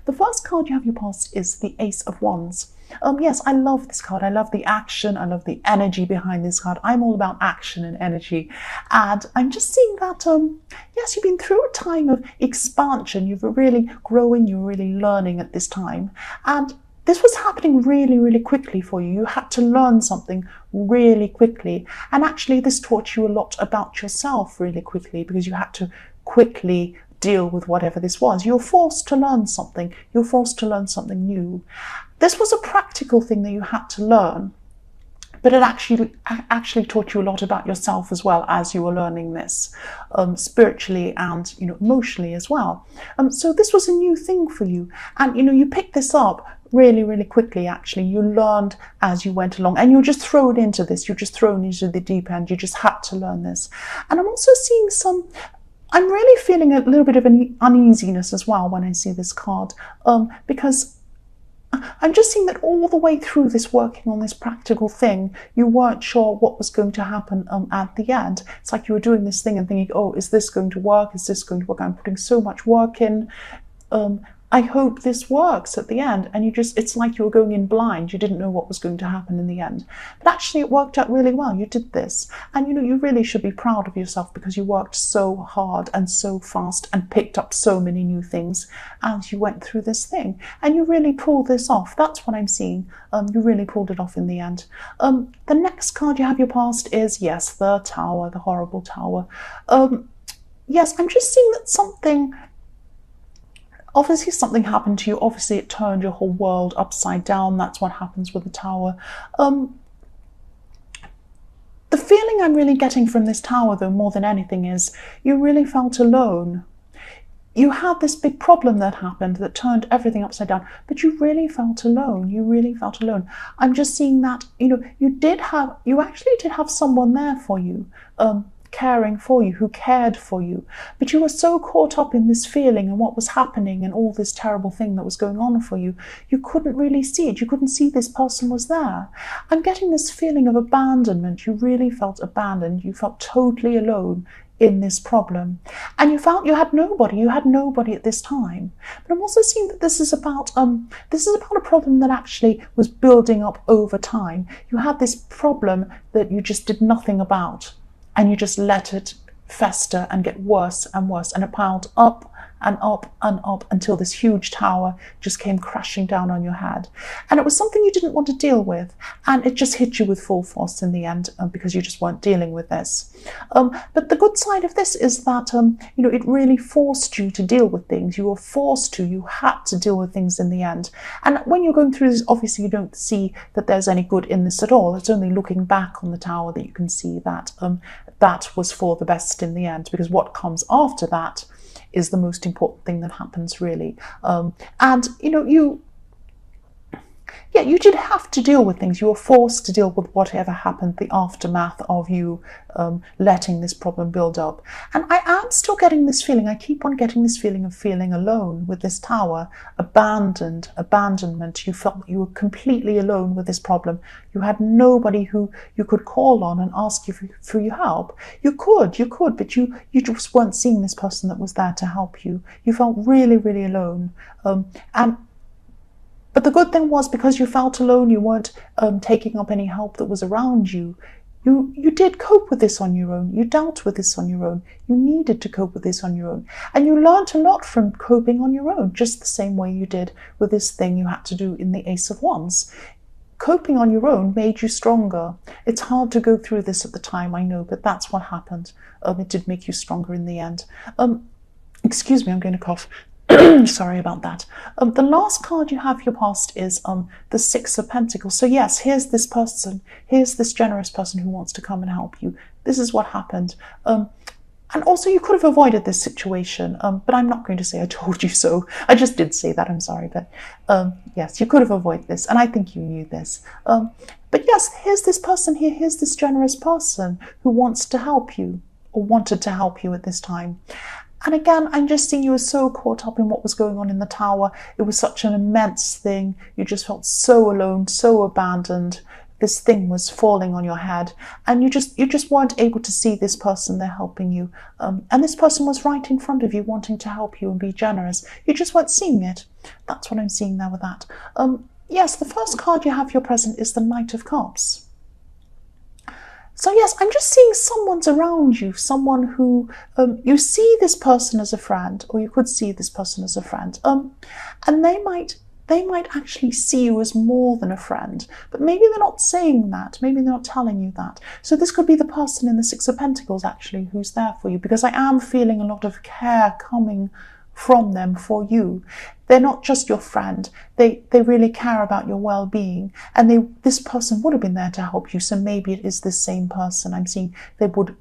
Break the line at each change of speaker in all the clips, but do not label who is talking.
The first card you have your past is the Ace of Wands. Yes, I love this card. I love the action. I love the energy behind this card. I'm all about action and energy. And I'm just seeing that, yes, you've been through a time of expansion. You've really growing, you're really learning at this time. And this was happening really, really quickly for you. You had to learn something really quickly. And actually, this taught you a lot about yourself really quickly, because you had to quickly deal with whatever this was. You're forced to learn something. You're forced to learn something new. This was a practical thing that you had to learn, but it actually taught you a lot about yourself as well as you were learning this, spiritually and emotionally as well. So this was a new thing for you, and you picked this up really, really quickly. Actually, you learned as you went along, and you're just thrown into this. You're just thrown into the deep end. You just had to learn this. And I'm also seeing I'm really feeling a little bit of an uneasiness as well when I see this card, because I'm just seeing that all the way through this working on this practical thing, you weren't sure what was going to happen at the end. It's like you were doing this thing and thinking, oh, is this going to work? Is this going to work? I'm putting so much work in. I hope this works at the end. And it's like you were going in blind. You didn't know what was going to happen in the end. But actually it worked out really well. You did this. And you really should be proud of yourself, because you worked so hard and so fast and picked up so many new things as you went through this thing. And you really pulled this off. That's what I'm seeing. You really pulled it off in the end. The next card you have your past is, yes, the Tower, the horrible Tower. Yes, I'm just seeing that obviously something happened to you. Obviously it turned your whole world upside down. That's what happens with the Tower. The feeling I'm really getting from this Tower, though, more than anything, is you really felt alone. You had this big problem that happened that turned everything upside down, but you really felt alone. You really felt alone. I'm just seeing that, you actually did have someone there for you, caring for you, who cared for you, but you were so caught up in this feeling and what was happening and all this terrible thing that was going on for you, you couldn't really see it. You couldn't see this person was there. I'm getting this feeling of abandonment. You really felt abandoned. You felt totally alone in this problem, and you felt you had nobody at this time. But I'm also seeing that this is about a problem that actually was building up over time. You had this problem that you just did nothing about, and you just let it fester and get worse and worse, and it piled up and up and up until this huge tower just came crashing down on your head. And it was something you didn't want to deal with, and it just hit you with full force in the end, because you just weren't dealing with this. But the good side of this is that it really forced you to deal with things. You were forced to, you had to deal with things in the end. And when you're going through this, obviously you don't see that there's any good in this at all. It's only looking back on the Tower that you can see that that was for the best in the end, because what comes after that is the most important thing that happens, really. And you did have to deal with things. You were forced to deal with whatever happened, the aftermath of you letting this problem build up. And I am still getting this feeling. I keep on getting this feeling of feeling alone with this Tower, abandonment. You felt you were completely alone with this problem. You had nobody who you could call on and ask you for your help. You could, but you just weren't seeing this person that was there to help you. You felt really, really alone. But the good thing was, because you felt alone, you weren't taking up any help that was around you. You did cope with this on your own. You dealt with this on your own. You needed to cope with this on your own. And you learned a lot from coping on your own, just the same way you did with this thing you had to do in the Ace of Wands. Coping on your own made you stronger. It's hard to go through this at the time, I know, but that's what happened. It did make you stronger in the end. Excuse me, I'm going to cough. Sorry about that. The last card you have your past is the Six of Pentacles. So yes, here's this person. Here's this generous person who wants to come and help you. This is what happened. And also you could have avoided this situation, but I'm not going to say I told you so. I just did say that, I'm sorry. But yes, you could have avoided this, and I think you knew this. But yes, here's this person here. Here's this generous person who wants to help you, or wanted to help you at this time. And again, I'm just seeing you were so caught up in what was going on in the Tower. It was such an immense thing. You just felt so alone, so abandoned, this thing was falling on your head, and you just weren't able to see this person there helping you. And this person was right in front of you, wanting to help you and be generous. You just weren't seeing it. That's what I'm seeing there with that. Yes, the first card you have your present is the Knight of Cups. So yes, I'm just seeing someone's around you, someone who you see this person as a friend, or you could see this person as a friend, and they might actually see you as more than a friend, but maybe they're not saying that, maybe they're not telling you that. So this could be the person in the Six of Pentacles actually who's there for you, because I am feeling a lot of care coming from them for you. They're not just your friend, they really care about your well-being, and this person would have been there to help you. So maybe it is this same person. I'm seeing they would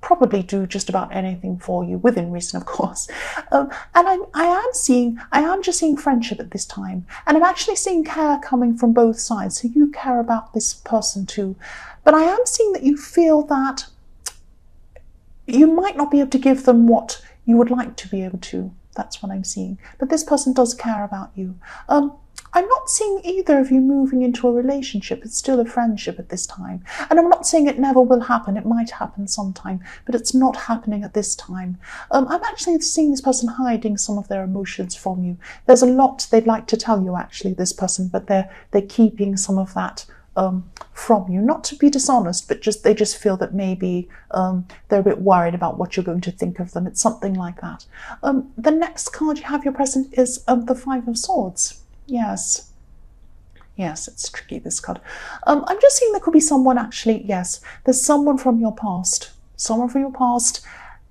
probably do just about anything for you, within reason, of course. And I am just seeing friendship at this time, and I'm actually seeing care coming from both sides. So you care about this person too, but I am seeing that you feel that you might not be able to give them what you would like to be able to. That's what I'm seeing. But this person does care about you. I'm not seeing either of you moving into a relationship. It's still a friendship at this time. And I'm not saying it never will happen. It might happen sometime, but it's not happening at this time. I'm actually seeing this person hiding some of their emotions from you. There's a lot they'd like to tell you, actually, this person, but they're keeping some of that from you. Not to be dishonest, but they just feel that maybe they're a bit worried about what you're going to think of them. It's something like that. The next card you have your present is the Five of Swords. Yes, it's tricky, this card. I'm just seeing there could be someone, actually, yes, there's someone from your past. Someone from your past.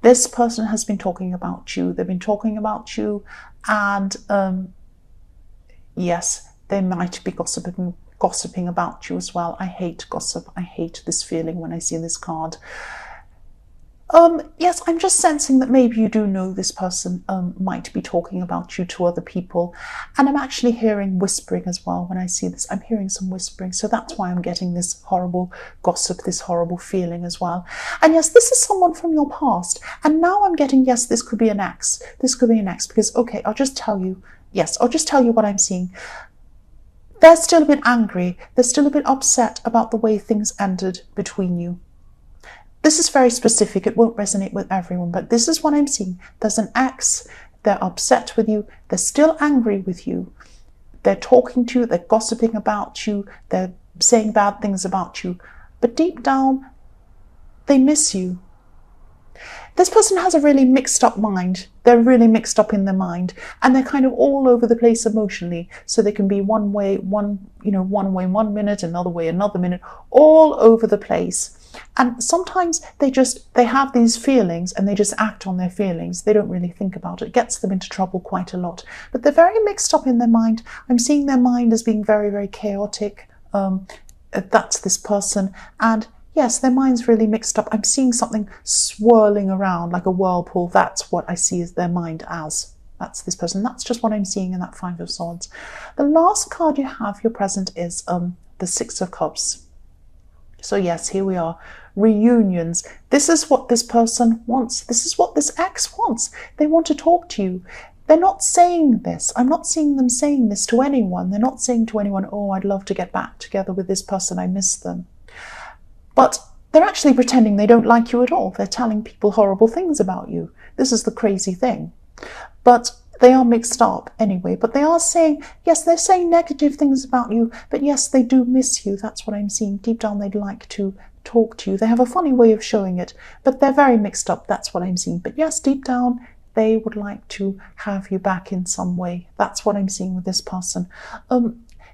This person has been talking about you. They've been talking about you, and yes, they might be gossiping about you as well. I hate gossip. I hate this feeling when I see this card. Yes, I'm just sensing that maybe you do know this person might be talking about you to other people, and I'm actually hearing whispering as well. When I see this, I'm hearing some whispering, so that's why I'm getting this horrible gossip, this horrible feeling as well. And yes, this is someone from your past, and now I'm getting, yes, this could be an ex. This could be an ex, because, okay, I'll just tell you what I'm seeing. They're still a bit angry. They're still a bit upset about the way things ended between you. This is very specific. It won't resonate with everyone, but this is what I'm seeing. There's an ex. They're upset with you. They're still angry with you. They're talking to you. They're gossiping about you. They're saying bad things about you. But deep down, they miss you. This person has a really mixed up mind. They're really mixed up in their mind, and they're kind of all over the place emotionally. So they can be one way one minute, another way another minute, all over the place. And sometimes they have these feelings and they just act on their feelings. They don't really think about it. It gets them into trouble quite a lot. But they're very mixed up in their mind. I'm seeing their mind as being very, very chaotic. That's this person. And yes, their mind's really mixed up. I'm seeing something swirling around like a whirlpool. That's what I see as their mind as. That's this person. That's just what I'm seeing in that Five of Swords. The last card you have your present is the Six of Cups. So yes, here we are. Reunions. This is what this person wants. This is what this ex wants. They want to talk to you. They're not saying this. I'm not seeing them saying this to anyone. They're not saying to anyone, oh, I'd love to get back together with this person. I miss them. But they're actually pretending they don't like you at all. They're telling people horrible things about you. This is the crazy thing. But they are mixed up anyway. But they are saying, yes, they're saying negative things about you. But yes, they do miss you. That's what I'm seeing. Deep down, they'd like to talk to you. They have a funny way of showing it. But they're very mixed up. That's what I'm seeing. But yes, deep down, they would like to have you back in some way. That's what I'm seeing with this person.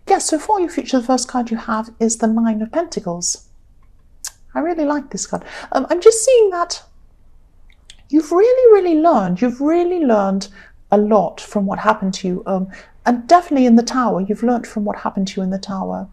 Yes, so for your future, the first card you have is the Nine of Pentacles. I really like this card. I'm just seeing that you've really learned a lot from what happened to you. And definitely in the Tower, you've learned from what happened to you in the Tower.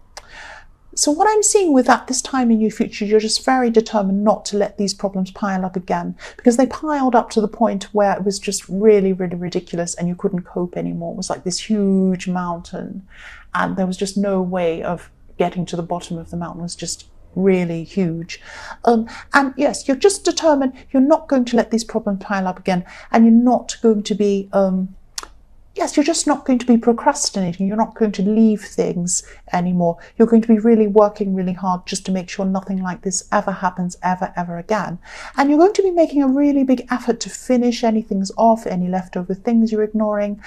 So what I'm seeing with that this time in your future, you're just very determined not to let these problems pile up again, because they piled up to the point where it was just really, really ridiculous and you couldn't cope anymore. It was like this huge mountain and there was just no way of getting to the bottom of the mountain. It was just really huge. And yes, you're just determined you're not going to let these problems pile up again, and you're not going to be yes, you're just not going to be procrastinating. You're not going to leave things anymore. You're going to be really working really hard just to make sure nothing like this ever happens ever again. And you're going to be making a really big effort to finish any things off, any leftover things you're ignoring.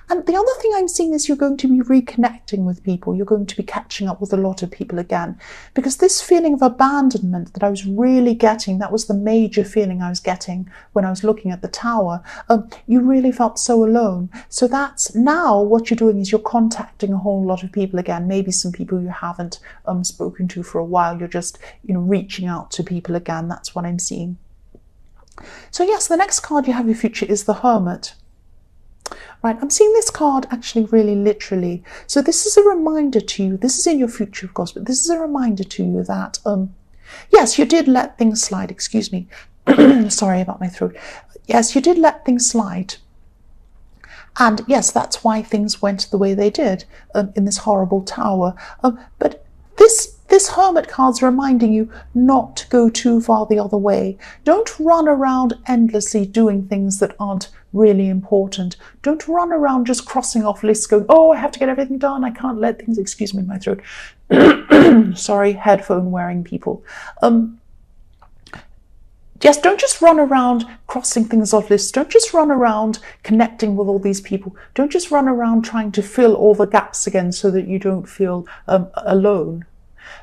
And the other thing I'm seeing is you're going to be reconnecting with people. You're going to be catching up with a lot of people again. Because this feeling of abandonment that I was really getting, that was the major feeling I was getting when I was looking at the tower. You really felt so alone. So that's now what you're doing is you're contacting a whole lot of people again. Maybe some people you haven't spoken to for a while. You're just, reaching out to people again. That's what I'm seeing. So yes, the next card you have your future is the Hermit. Right, I'm seeing this card actually really literally. So this is a reminder to you, this is in your future of course, but this is a reminder to you that, yes, you did let things slide, excuse me. Sorry about my throat. Yes, you did let things slide. And yes, that's why things went the way they did in this horrible tower. But this Hermit card's reminding you not to go too far the other way. Don't run around endlessly doing things that aren't really important. Don't run around just crossing off lists going, oh, I have to get everything done. I can't let things, excuse me, my throat. Sorry, headphone wearing people. Yes, don't just run around crossing things off lists. Don't just run around connecting with all these people. Don't just run around trying to fill all the gaps again so that you don't feel alone.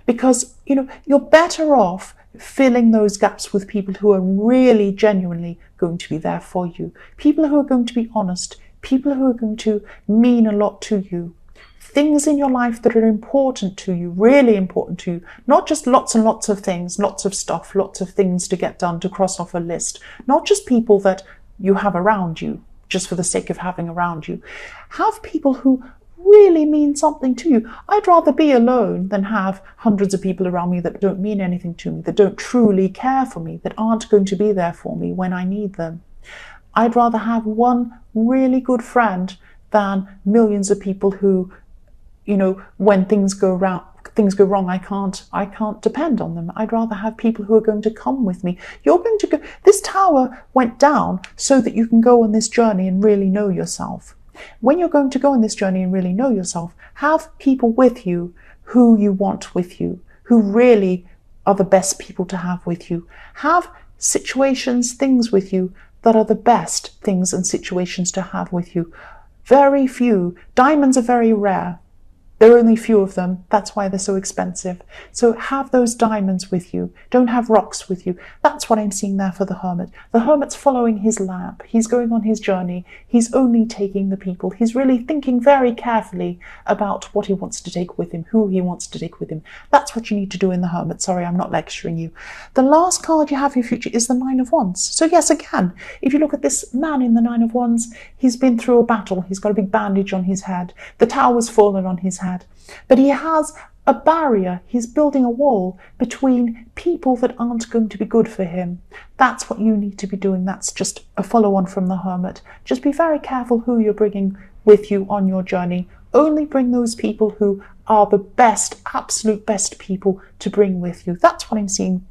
Because, you're better off filling those gaps with people who are really genuinely going to be there for you. People who are going to be honest. People who are going to mean a lot to you. Things in your life that are important to you, really important to you. Not just lots and lots of things, lots of stuff, lots of things to get done, to cross off a list. Not just people that you have around you, just for the sake of having around you. Have people who really mean something to you. I'd rather be alone than have hundreds of people around me that don't mean anything to me, that don't truly care for me, that aren't going to be there for me when I need them. I'd rather have one really good friend than millions of people who, when things go wrong, I can't depend on them. I'd rather have people who are going to come with me. You're going to go, this tower went down so that you can go on this journey and really know yourself. When you're going to go on this journey and really know yourself, have people with you who you want with you, who really are the best people to have with you. Have situations, things with you that are the best things and situations to have with you. Very few. Diamonds are very rare. There are only few of them. That's why they're so expensive. So have those diamonds with you. Don't have rocks with you. That's what I'm seeing there for the Hermit. The Hermit's following his lamp. He's going on his journey. He's only taking the people. He's really thinking very carefully about what he wants to take with him, who he wants to take with him. That's what you need to do in the Hermit. Sorry, I'm not lecturing you. The last card you have for your future is the Nine of Wands. So yes, again, if you look at this man in the Nine of Wands, he's been through a battle. He's got a big bandage on his head. The tower's fallen on his head. But he has a barrier. He's building a wall between people that aren't going to be good for him. That's what you need to be doing. That's just a follow-on from the Hermit. Just be very careful who you're bringing with you on your journey. Only bring those people who are the best, absolute best people to bring with you. That's what I'm seeing.